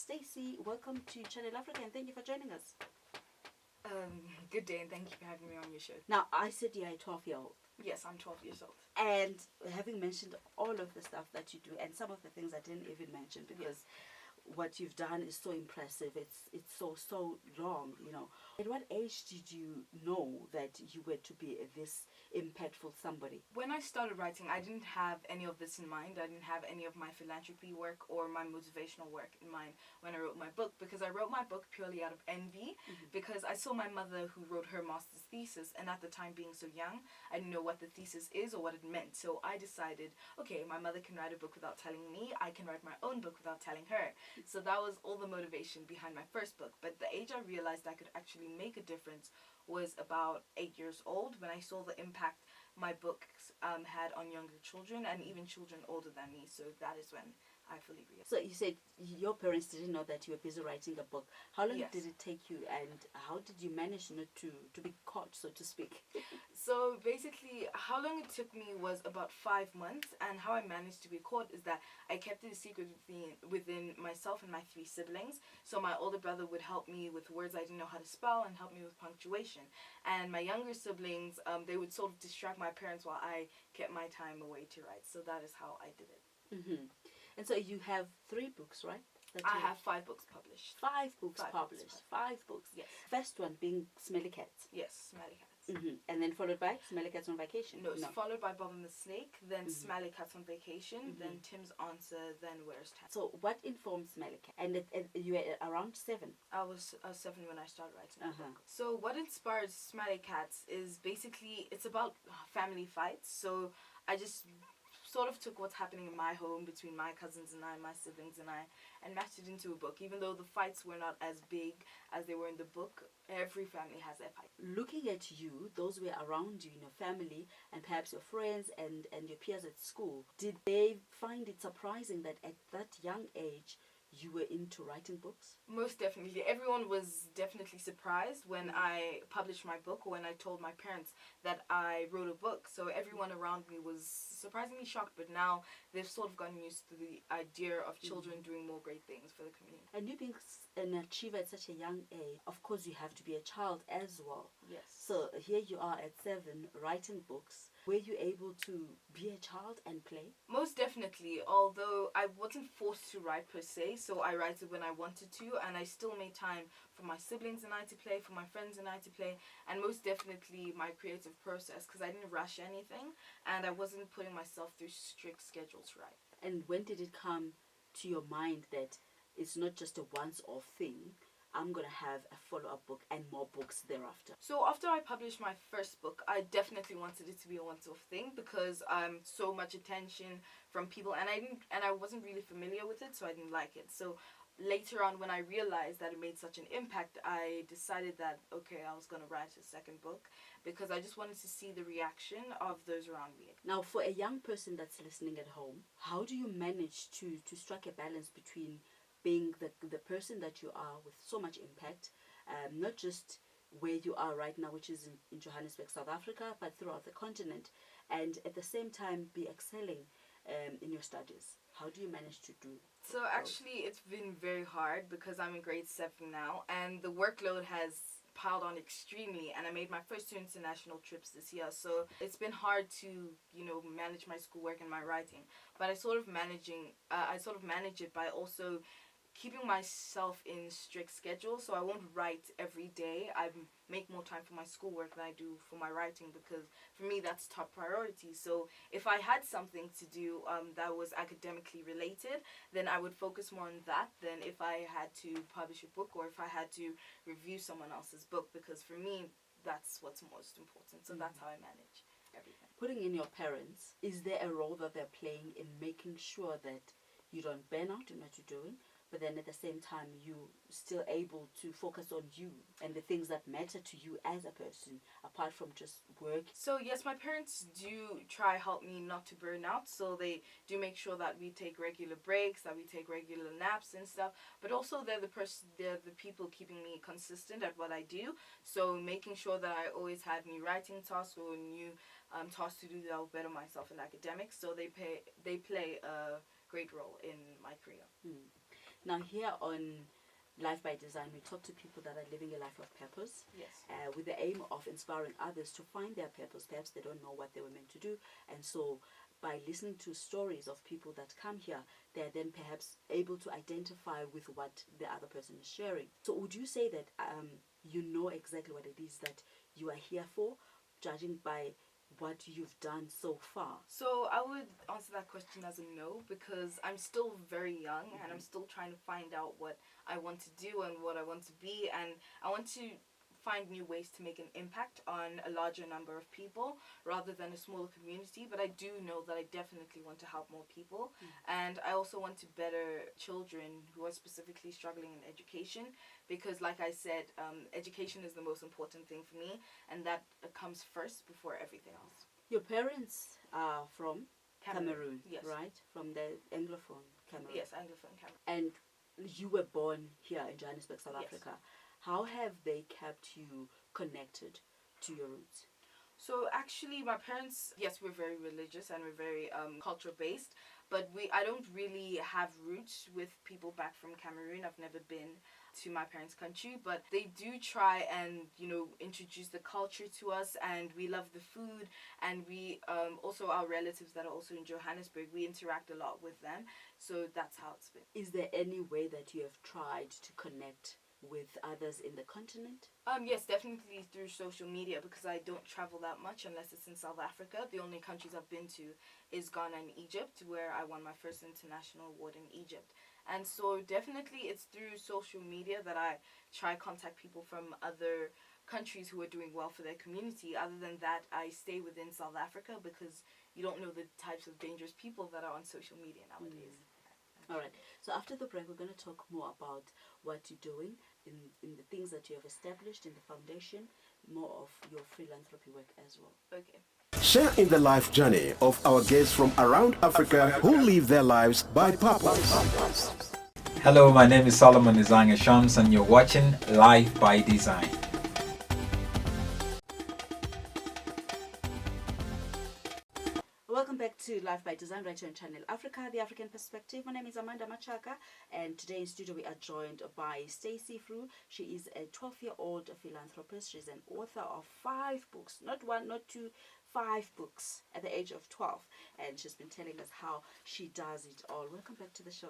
Stacey, welcome to Channel Africa and thank you for joining us. Good day and thank you for having me on your show. Now, I said you're a 12-year-old. Yes, I'm 12 years old. And having mentioned all of the stuff that you do and some of the things I didn't even mention because what you've done is so impressive. It's so long, you know. At what age did you know that you were to be this impactful somebody? When I started writing, I didn't have any of this in mind. I didn't have any of my philanthropy work or my motivational work in mind when I wrote my book, because I wrote my book purely out of envy, because I saw my mother who wrote her master's thesis, and at the time being so young, I didn't know what the thesis is or what it meant. So I decided, okay, my mother can write a book without telling me, I can write my own book without telling her. So that was all the motivation behind my first book. But the age I realized I could actually make a difference was about 8 years old, when I saw the impact my books had on younger children and even children older than me. So that is when I fully realized. So you said your parents didn't know that you were busy writing a book. How long Yes. did it take you and how did you manage not to be caught, so to speak? So basically, how long it took me was about 5 months, and how I managed to be caught is that I kept it a secret within myself and my 3 siblings. So my older brother would help me with words I didn't know how to spell and help me with punctuation. And my younger siblings, they would sort of distract my parents while I kept my time away to write. So that is how I did it. And so you have 3 books, right? I have 5 books published. 5 books 5 published. books. 5 books. Yes. First one being Smelly Cats. Yes, Smelly Cats. And then followed by Smelly Cats on Vacation. No, it's followed by Bob and the Snake, then Smelly Cats on Vacation, then Tim's Answer, then Where's Tam. So what informed Smelly Cat? And you were around 7. I was 7 when I started writing the book. So what inspires Smelly Cats is basically, it's about family fights. So I just sort of took what's happening in my home between my cousins and I, my siblings and I, and matched it into a book. Even though the fights were not as big as they were in the book, every family has their fight. Looking at you, those were around you in your family and perhaps your friends and your peers at school, did they find it surprising that at that young age you were into writing books? Most definitely. Everyone was definitely surprised when I published my book, or when I told my parents that I wrote a book. So everyone around me was surprisingly shocked, but now they've sort of gotten used to the idea of children doing more great things for the community. And you being an achiever at such a young age, of course you have to be a child as well. Yes. So here you are at 7 writing books. Were you able to be a child and play? Most definitely, although I wasn't forced to write per se, so I write it when I wanted to, and I still made time for my siblings and I to play, for my friends and I to play, and most definitely my creative process, because I didn't rush anything and I wasn't putting myself through strict schedules to write. And when did it come to your mind that it's not just a once-off thing, I'm going to have a follow-up book and more books thereafter? So after I published my first book, I definitely wanted it to be a once-off thing, because so much attention from people, and I wasn't really familiar with it, so I didn't like it. So later on, when I realized that it made such an impact, I decided that, okay, I was going to write a second book, because I just wanted to see the reaction of those around me. Now, for a young person that's listening at home, how do you manage to strike a balance between being the person that you are with so much impact, not just where you are right now, which is in Johannesburg, South Africa, but throughout the continent, and at the same time be excelling in your studies? How do you manage to do? So actually, it's been very hard, because I'm in grade 7 now, and the workload has piled on extremely, and I made my first 2 international trips this year, so it's been hard to manage my schoolwork and my writing. But I sort of manage it by also keeping myself in strict schedule, so I won't write every day. I make more time for my schoolwork than I do for my writing, because for me that's top priority. So if I had something to do that was academically related, then I would focus more on that than if I had to publish a book or if I had to review someone else's book, because for me that's what's most important. So that's how I manage everything. Putting in your parents, is there a role that they're playing in making sure that you don't burn out in what you're doing, but then at the same time you still able to focus on you and the things that matter to you as a person, apart from just work? So yes, my parents do try help me not to burn out, so they do make sure that we take regular breaks, that we take regular naps and stuff, but also they're the people keeping me consistent at what I do, so making sure that I always have new writing tasks or new tasks to do that will better myself in academics, so they play a great role in my career. Now here on Life by Design, we talk to people that are living a life of purpose. Yes. With the aim of inspiring others to find their purpose. Perhaps they don't know what they were meant to do, and so by listening to stories of people that come here, they're then perhaps able to identify with what the other person is sharing. So would you say that you know exactly what it is that you are here for, judging by what you've done so far? So I would answer that question as a no, because I'm still very young and I'm still trying to find out what I want to do and what I want to be, and I want to find new ways to make an impact on a larger number of people rather than a smaller community. But I do know that I definitely want to help more people, and I also want to better children who are specifically struggling in education, because like I said, education is the most important thing for me, and that comes first before everything else. Your parents are from Cameroon, Yes. right? From the Anglophone Cameroon. Yes, Anglophone Cameroon. And you were born here in Johannesburg, South Yes. Africa. How have they kept you connected to your roots? So actually, my parents, yes, we're very religious and we're very culture based, but I don't really have roots with people back from Cameroon. I've never been to my parents' country, but they do try and introduce the culture to us, and we love the food, and we also our relatives that are also in Johannesburg, we interact a lot with them, so that's how it's been. Is there any way that you have tried to connect with others in the continent? Yes, definitely through social media, because I don't travel that much unless it's in South Africa. The only countries I've been to is Ghana and Egypt, where I won my first international award in Egypt. And so definitely it's through social media that I try contact people from other countries who are doing well for their community. Other than that, I stay within South Africa, because you don't know the types of dangerous people that are on social media nowadays. All right. So after the break, we're going to talk more about what you're doing in the things that you have established in the foundation, more of your philanthropy work as well. Okay. Share in the life journey of our guests from around Africa who live their lives by purpose. Hello, my name is Solomon Izanga Shams, and you're watching Life by Design. Welcome back to Life by Design, right here on Channel Africa, the African Perspective. My name is Amanda Machaka, and today in studio we are joined by Stacey Fru. She is a 12-year-old philanthropist. She's an author of 5 books, not 1, not 2, 5 books at the age of 12, and she's been telling us how she does it all. Welcome back to the show,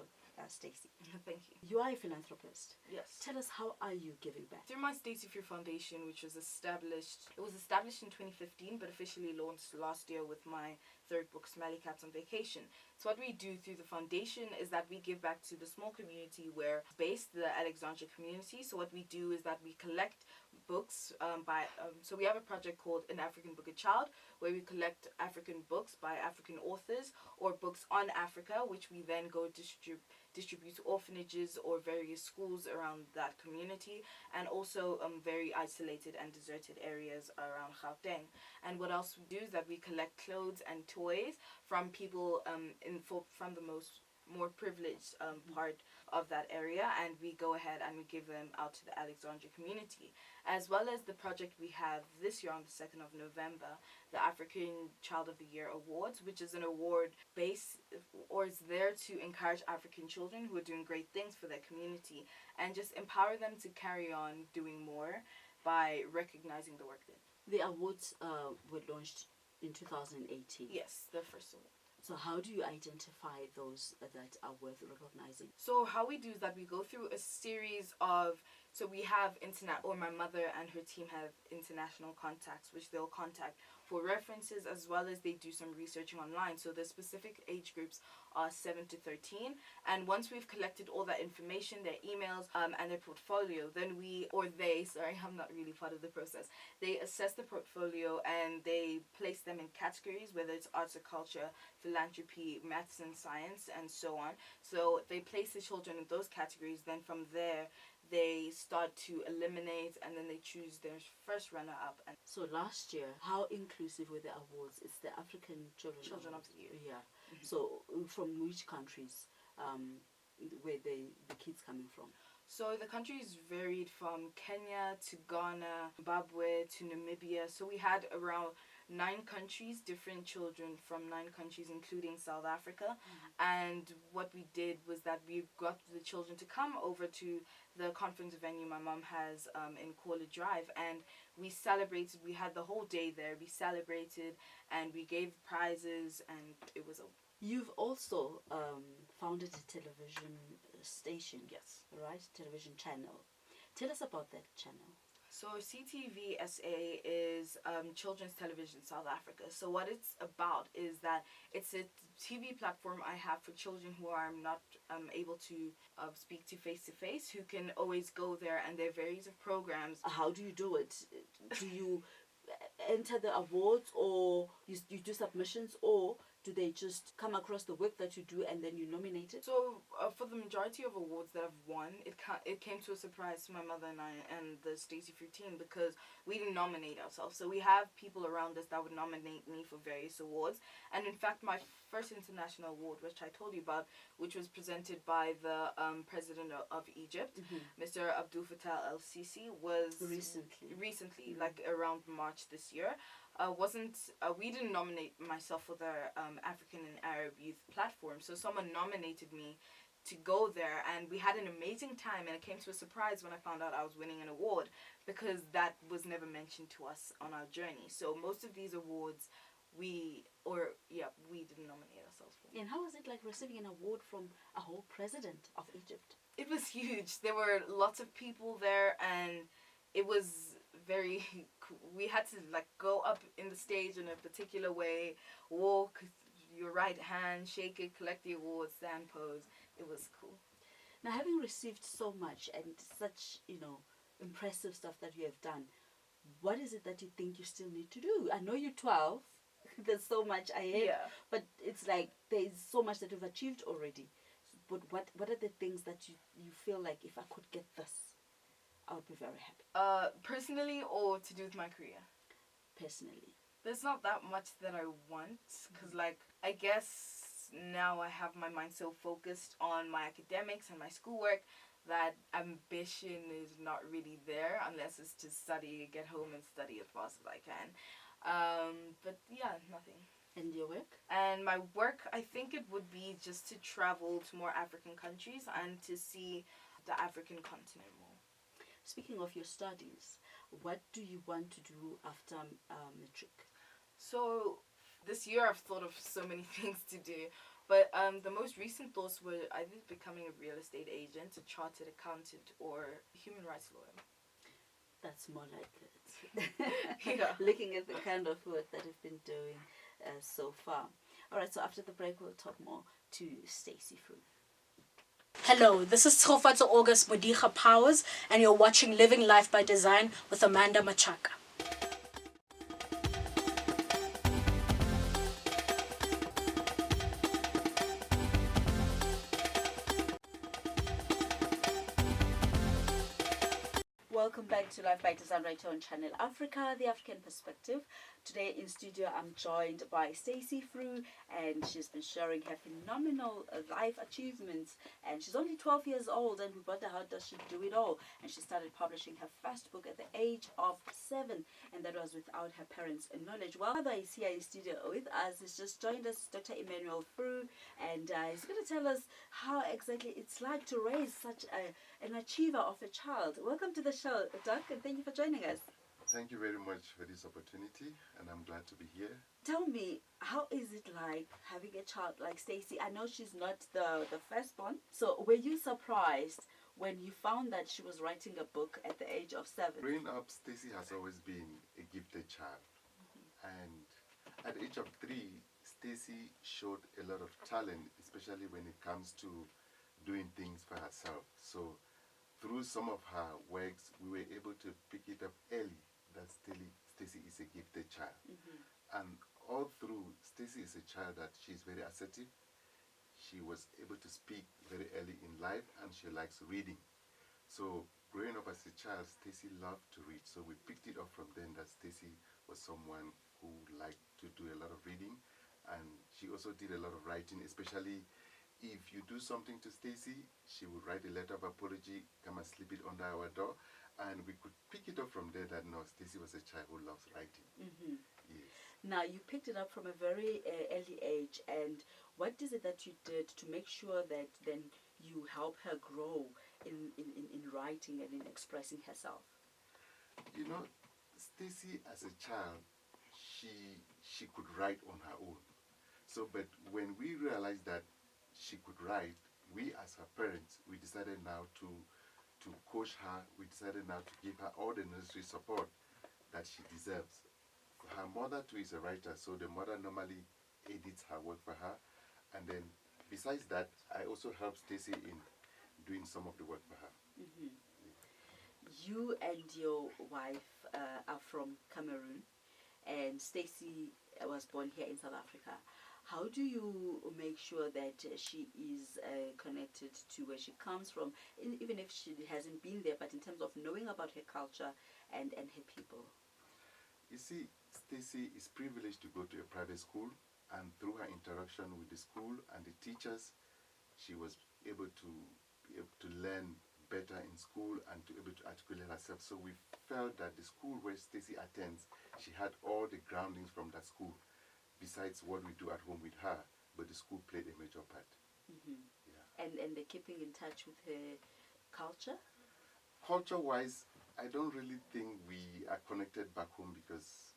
Stacey. Thank you. You are a philanthropist. Yes. Tell us, how are you giving back? Through my Stacey Fru Foundation, which was established in 2015, but officially launched last year with my 3rd book, Smelly Cats on Vacation. So what we do through the foundation is that we give back to the small community where it's based, the Alexandria community. So what we do is that we collect books so we have a project called An African Book a Child, where we collect African books by African authors or books on Africa, which we then go distribute to orphanages or various schools around that community, and also very isolated and deserted areas around Gauteng. And what else we do is that we collect clothes and toys from people from the more privileged part of that area, and we go ahead and we give them out to the Alexandria community, as well as the project we have this year on the 2nd of November, the African Child of the Year Awards, which is an award based or is there to encourage African children who are doing great things for their community and just empower them to carry on doing more by recognizing the work they do. The awards were launched in 2018. Yes, the first award. So how do you identify those that are worth recognizing? So how we do is that we go through a series of, so we have my mother and her team have international contacts, which they'll contact for references, as well as they do some researching online. So the specific age groups are 7 to 13. And once we've collected all that information, their emails and their portfolio, then I'm not really part of the process. They assess the portfolio and they place them in categories, whether it's arts or culture, philanthropy, maths and science, and so on. So they place the children in those categories. Then from there, they start to eliminate, and then they choose their first runner-up. And so last year, how inclusive were the awards? It's the African Children of Awards. the Year. Yeah. Mm-hmm. So from which countries were the kids coming from? So the countries varied from Kenya to Ghana, Zimbabwe to Namibia. So we had around 9 countries, different children from 9 countries, including South Africa. And what we did was that we got the children to come over to the conference venue my mom has in Caller Drive, and we celebrated. We had the whole day there. We celebrated and we gave prizes, and it was a You've also founded a television station. yes. Right? Television channel. Tell us about that channel. So CTV SA is Children's Television South Africa. So what it's about is that it's a TV platform I have for children who are not able to speak to face, who can always go there, and there are various of programs. How do you do it? Do you enter the awards, or you do submissions, or do they just come across the work that you do and then you nominate it? So for the majority of awards that I've won, it came to a surprise to my mother and I and the Stacey Fru team, because we didn't nominate ourselves. So we have people around us that would nominate me for various awards. And in fact, my first international award, which I told you about, which was presented by the president of Egypt, Mr. Abdul Fattah el-Sisi, was recently, like around March this year. We didn't nominate myself for the African and Arab Youth Platform, so someone nominated me to go there, and we had an amazing time, and it came to a surprise when I found out I was winning an award, because that was never mentioned to us on our journey. So most of these awards we didn't nominate ourselves for. And how was it like receiving an award from a whole president of Egypt? It was huge. There were lots of people there, and it was very cool. We had to like go up in the stage in a particular way, walk your right hand, shake it, collect the award, stand, pose. It was cool. Now, having received so much and such, impressive stuff that you have done, what is it that you think you still need to do? I know you're 12. There's so much ahead. Yeah. But it's like there's so much that you've achieved already. But what are the things that you feel like, if I could get this, I would be very happy? Personally, or to do with my career? Personally. There's not that much that I want, because I guess now I have my mind so focused on my academics and my schoolwork that ambition is not really there, unless it's to study, get home and study as fast as I can. But yeah, nothing. And your work? And my work, I think it would be just to travel to more African countries and to see the African continent more. Speaking of your studies, what do you want to do after matric? So this year I've thought of so many things to do, but the most recent thoughts were either becoming a real estate agent, a chartered accountant, or a human rights lawyer. That's more like it. Yeah. Looking at the kind of work that you've been doing so far. All right, so after the break, we'll talk more to Stacey Fru. Hello, this is Tshofatso August Modiga Powers, and you're watching Living Life by Design with Amanda Machaka. Welcome back to Life by Design right here on Channel Africa, the African perspective. Today in studio, I'm joined by Stacey Fru, and she's been sharing her phenomenal life achievements. And she's only 12 years old, and we wonder how does she do it all. And she started publishing her first book at the age of 7, and that was without her parents' knowledge. Well, Father is here in studio with us. He's just joined us, Dr. Emmanuel Fru, and he's going to tell us how exactly it's like to raise such an achiever of a child. Welcome to the show, Doc, and thank you for joining us. Thank you very much for this opportunity, and I'm glad to be here. Tell me, how is it like having a child like Stacey? I know she's not the firstborn, so were you surprised when you found that she was writing a book at the age of 7? Growing up, Stacey has always been a gifted child, and at the age of 3, Stacey showed a lot of talent, especially when it comes to doing things for herself. So through some of her works, we were able to pick it up early that Stacey is a gifted child. And all through, Stacey is a child that she's very assertive. She was able to speak very early in life, and she likes reading. So growing up as a child, Stacey loved to read. So we picked it up from then that Stacey was someone who liked to do a lot of reading, and she also did a lot of writing, especially if you do something to Stacey, she would write a letter of apology, come and slip it under our door, and we could pick it up from there that no, Stacey was a child who loves writing. Yes. Now, you picked it up from a very early age, and what is it that you did to make sure that then you help her grow in writing and in expressing herself? You know, Stacey as a child, she could write on her own. So, but when we realized that she could write, we as her parents, we decided now to coach her. We decided now to give her all the necessary support that she deserves. Her mother too is a writer, so the mother normally edits her work for her. And then besides that, I also help Stacey in doing some of the work for her. You and your wife are from Cameroon, and Stacey was born here in South Africa. How do you make sure that she is connected to where she comes from, even if she hasn't been there, but in terms of knowing about her culture and her people? You see, Stacey is privileged to go to a private school, and through her interaction with the school and the teachers, she was able to learn better in school and to able to articulate herself. So we felt that the school where Stacey attends, she had all the groundings from that school, besides what we do at home with her, but the school played a major part. Yeah. And they're keeping in touch with her culture? Culture-wise, I don't really think we are connected back home because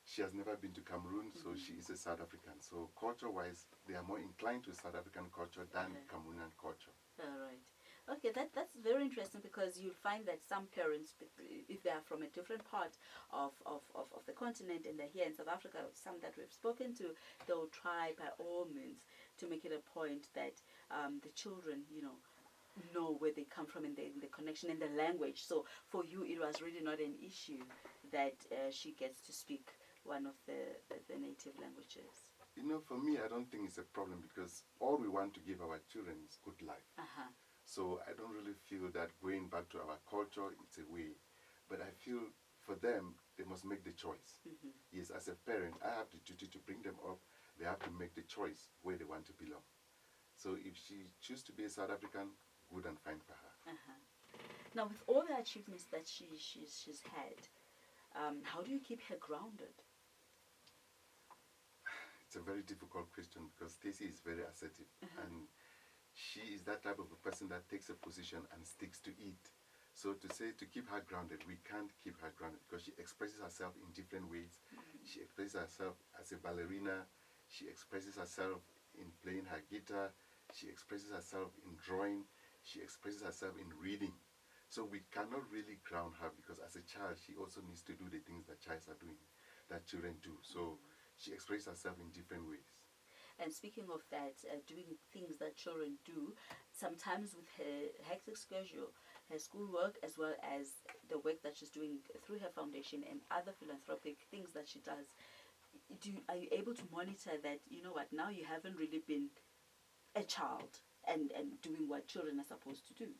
she has never been to Cameroon, so she is a South African. So culture-wise, they are more inclined to South African culture than Cameroonian culture. All right. Okay, that's very interesting, because you'll find that some parents, if they are from a different part of the continent and they're here in South Africa, some that we've spoken to, they'll try by all means to make it a point that the children, know where they come from, and the connection and the language. So for you, it was really not an issue that she gets to speak one of the native languages. You know, for me, I don't think it's a problem because all we want to give our children is good life. So I don't really feel that going back to our culture, it's a way. But I feel for them, they must make the choice. Yes, as a parent, I have the duty to bring them up. They have to make the choice where they want to belong. So if she chooses to be a South African, good and fine for her. Now, with all the achievements that she's had, how do you keep her grounded? It's a very difficult question because Stacey is very assertive, and she is that type of a person that takes a position and sticks to it. So to keep her grounded, we can't keep her grounded because she expresses herself in different ways. She expresses herself as a ballerina. She expresses herself in playing her guitar. She expresses herself in drawing. She expresses herself in reading. So we cannot really ground her because as a child, she also needs to do the things that children do. So she expresses herself in different ways. And speaking of that, doing things that children do, sometimes with her hectic schedule, her schoolwork, as well as the work that she's doing through her foundation and other philanthropic things that she does, are you able to monitor that, now you haven't really been a child and doing what children are supposed to do?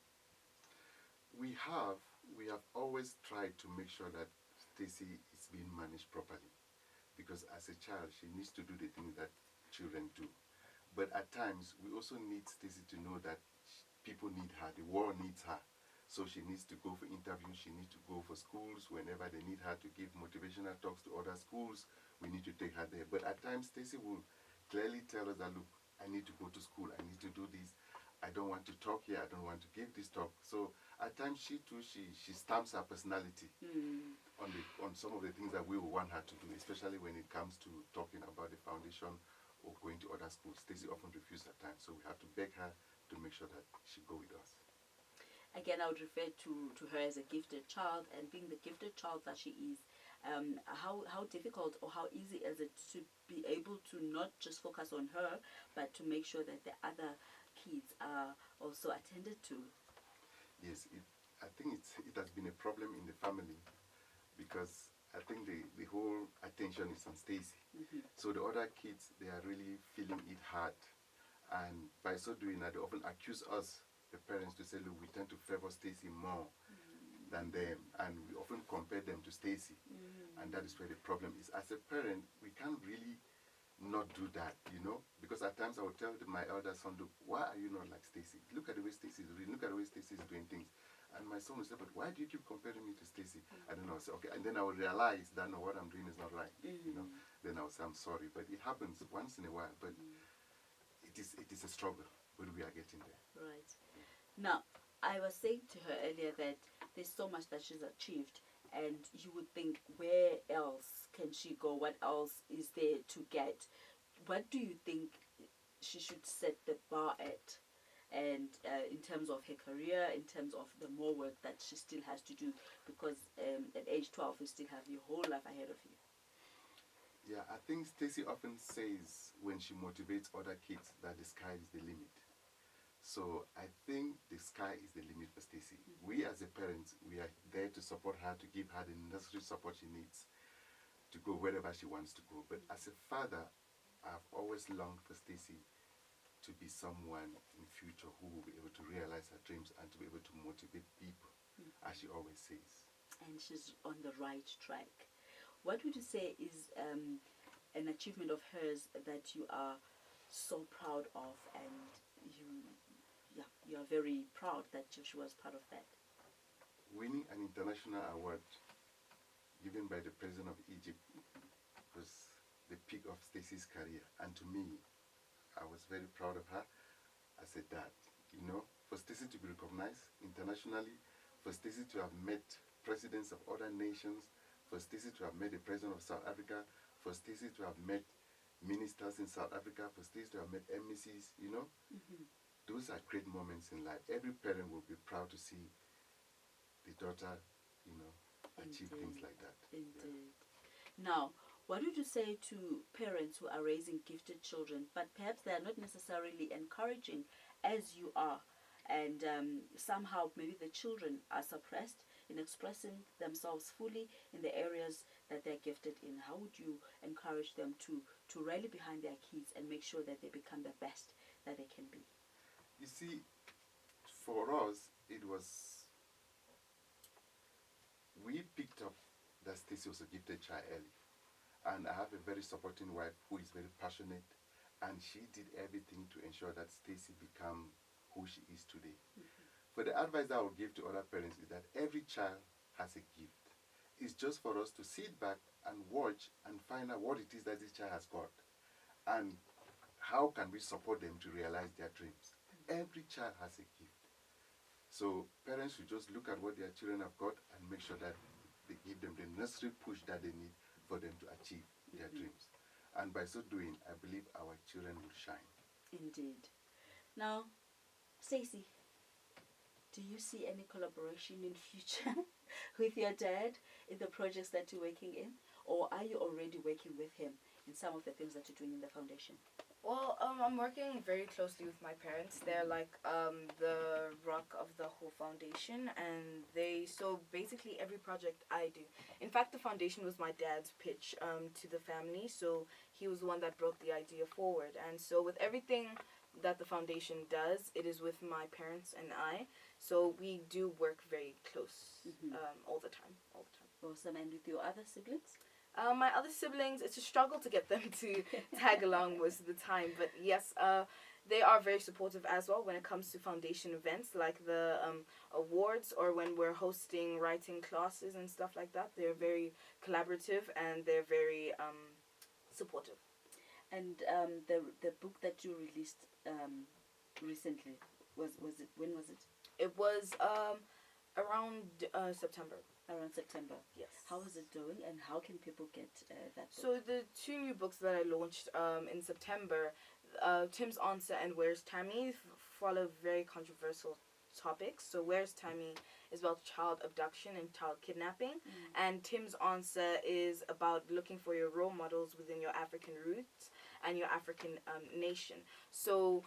We have always tried to make sure that Stacey is being managed properly. Because as a child, she needs to do the things that children do. But at times, we also need Stacey to know that people need her, the world needs her. So she needs to go for interviews, she needs to go for schools. Whenever they need her to give motivational talks to other schools, we need to take her there. But at times, Stacey will clearly tell us that, look, I need to go to school, I need to do this. I don't want to talk here, I don't want to give this talk. So at times she stamps her personality on some of the things that we will want her to do, especially when it comes to talking about the foundation or going to other schools. Stacey often refuses at times, so we have to beg her to make sure that she go with us. Again, I would refer to her as a gifted child, and being the gifted child that she is, how difficult or how easy is it to be able to not just focus on her, but to make sure that the other kids are also attended to? Yes, I think it has been a problem in the family because I think the whole attention is on Stacey. So the other kids, they are really feeling it hard. And by so doing that, they often accuse us, the parents, to say, look, we tend to favor Stacey more than them. And we often compare them to Stacey. And that is where the problem is. As a parent, we can't really not do that, because at times I would tell my elder son, look, why are you not like Stacey? Look at the way Stacey is reading, look at the way Stacey is doing things. And my my son will say, but why do you keep comparing me to Stacey? I don't know. I say, okay. And then I will realize that no, what I'm doing is not right. You know. Then I'll say, I'm sorry. But it happens once in a while. But it is a struggle. But we are getting there. Right. Now, I was saying to her earlier that there's so much that she's achieved, and you would think, where else can she go? What else is there to get? What do you think she should set the bar at? And in terms of her career, in terms of the more work that she still has to do, because at age 12 you still have your whole life ahead of you. Yeah, I think Stacey often says when she motivates other kids that the sky is the limit. So I think the sky is the limit for Stacey. We as a parents, we are there to support her, to give her the necessary support she needs to go wherever she wants to go. But as a father, I've always longed for Stacey to be someone in future who will be able to realize her dreams and to be able to motivate people, as she always says. And she's on the right track. What would you say is an achievement of hers that you are so proud of, and you are very proud that she was part of that? Winning an international award given by the President of Egypt was the peak of Stacey's career. And to me, I was very proud of her as a dad. You know, for Stacey to be recognized internationally, for Stacey to have met presidents of other nations, for Stacey to have met the President of South Africa, for Stacey to have met ministers in South Africa, for Stacey to have met embassies, you know. Those are great moments in life. Every parent will be proud to see the daughter, you know, achieve things like that. Indeed. Yeah. Now, what would you say to parents who are raising gifted children, but perhaps they are not necessarily encouraging as you are, and somehow maybe the children are suppressed in expressing themselves fully in the areas that they're gifted in? How would you encourage them to rally behind their kids and make sure that they become the best that they can be? You see, for us, it was, we picked up that Stacey was a gifted child early. And I have a very supporting wife who is very passionate, and she did everything to ensure that Stacey become who she is today. But the advice I would give to other parents is that every child has a gift. It's just for us to sit back and watch and find out what it is that this child has got, and how can we support them to realize their dreams. Every child has a gift. So parents should just look at what their children have got and make sure that they give them the necessary push that they need for them to achieve their dreams. And by so doing, I believe our children will shine. Indeed. Now, Stacey, do you see any collaboration in future with your dad in the projects that you're working in? Or are you already working with him in some of the things that you're doing in the foundation? Well, I'm working very closely with my parents. They're like the rock of the whole foundation, and so basically every project I do. In fact, the foundation was my dad's pitch to the family, so he was the one that brought the idea forward. And so with everything that the foundation does, it is with my parents and I. So we do work very close all the time. Awesome. And with your other siblings? My other siblings, it's a struggle to get them to tag along most of the time. But yes, they are very supportive as well when it comes to foundation events like the awards, or when we're hosting writing classes and stuff like that. They're very collaborative and they're very supportive. And the book that you released recently, when was it? It was around September. Around September. Yes. How is it doing, and how can people get that book? So the 2 new books that I launched in September, Tim's Answer and Where's Tammy, follow very controversial topics. So Where's Tammy is about child abduction and child kidnapping, and Tim's Answer is about looking for your role models within your African roots and your African nation. So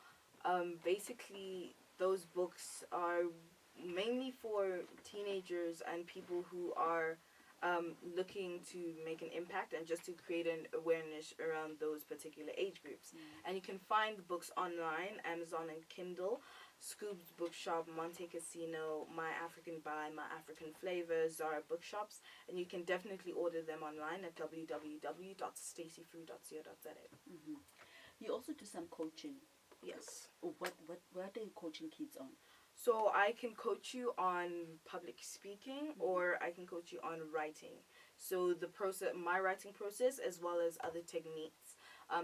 basically those books are mainly for teenagers and people who are looking to make an impact and just to create an awareness around those particular age groups. And you can find the books online, Amazon and Kindle, Scoob's Bookshop, Monte Casino, My African Buy, My African Flavor, Zara Bookshops, and you can definitely order them online at www.staceyfru.co.za. You also do some coaching. Yes. What are you coaching kids on? So I can coach you on public speaking, or I can coach you on writing. So the process, my writing process, as well as other techniques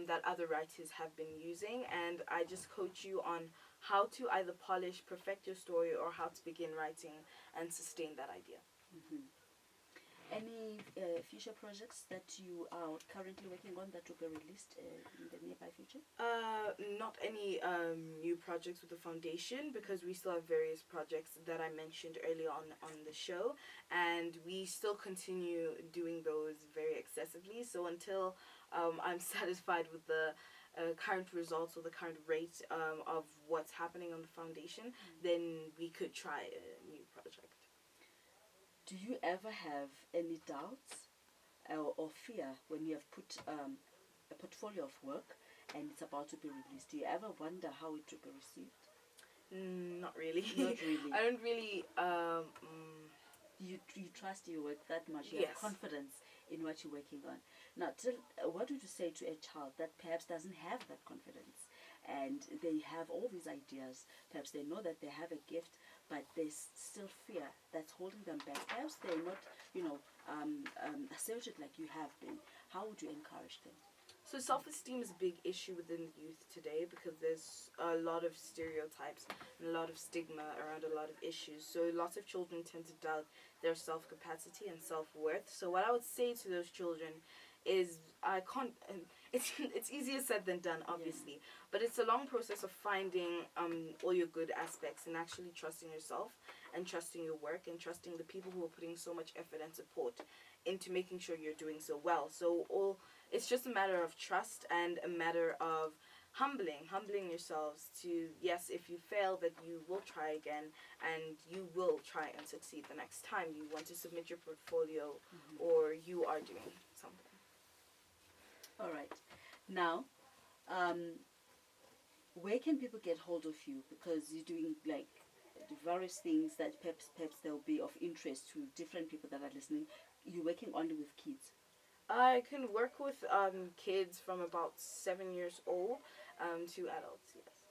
that other writers have been using, and I just coach you on how to either polish, perfect your story, or how to begin writing and sustain that idea. Any future projects that you are currently working on that will be released in the nearby future? Not any new projects with the foundation, because we still have various projects that I mentioned earlier on the show, and we still continue doing those very excessively. So until I'm satisfied with the current results or the current rate of what's happening on the foundation, then we could try a new project. Do you ever have any doubts or fear when you have put a portfolio of work and it's about to be released? Do you ever wonder how it will be received? Not really. Not really. I don't really. You trust your work that much. You Yes. have confidence in what you're working on. Now, what would you say to a child that perhaps doesn't have that confidence, and they have all these ideas? Perhaps they know that they have a gift, but there's still fear that's holding them back. Perhaps they're not, asserted like you have been. How would you encourage them? So self-esteem is a big issue within the youth today, because there's a lot of stereotypes and a lot of stigma around a lot of issues. So lots of children tend to doubt their self-capacity and self-worth. So what I would say to those children is, it's easier said than done, obviously, but it's a long process of finding all your good aspects and actually trusting yourself and trusting your work and trusting the people who are putting so much effort and support into making sure you're doing so well. So it's just a matter of trust and a matter of humbling yourselves to, yes, if you fail, that you will try again, and you will try and succeed the next time you want to submit your portfolio or you are doing something. All right. Now, where can people get hold of you? Because you're doing like various things that perhaps they'll be of interest to different people that are listening. You're working only with kids. I can work with kids from about 7 years old to adults, yes.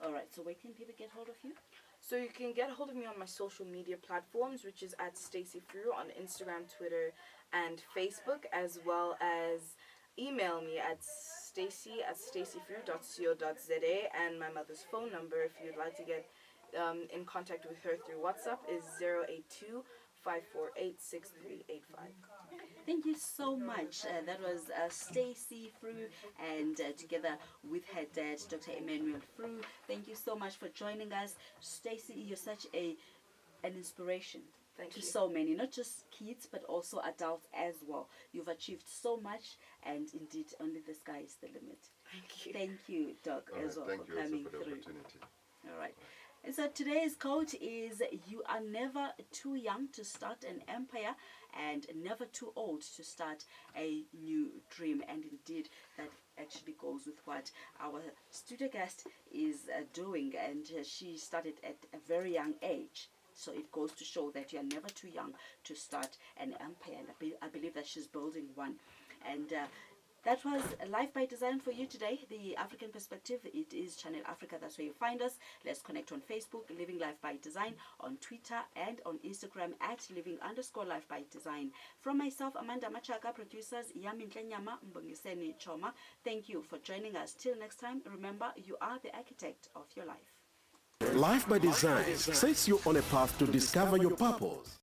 All right. So where can people get hold of you? So you can get a hold of me on my social media platforms, which is at Stacey Fru on Instagram, Twitter, and Facebook, as well as email me at stacy@staceyfru.co.za, and my mother's phone number, if you'd like to get in contact with her through WhatsApp, is 082-548-6385. Thank you so much. That was Stacey Fru, and together with her dad, Dr. Emmanuel Fru. Thank you so much for joining us. Stacey, you're such an inspiration Thank to you. so many, not just kids, but also adults as well. You've achieved so much, and indeed, only the sky is the limit. Thank you. Thank you, Doc, All right, as well, thank for you also coming for the through. opportunity. All right. And so today's quote is, you are never too young to start an empire and never too old to start a new dream. And indeed, that actually goes with what our studio guest is doing. And she started at a very young age. So it goes to show that you are never too young to start an empire. And I believe that she's building one. And that was Life by Design for you today, the African perspective. It is Channel Africa. That's where you find us. Let's connect on Facebook, Living Life by Design, on Twitter, and on Instagram at Living_Life by Design. From myself, Amanda Machaka, producers Yami Ntlenyama, Mbongiseni Choma. Thank you for joining us. Till next time, remember, you are the architect of your life. Life by Design sets you on a path to discover your purpose.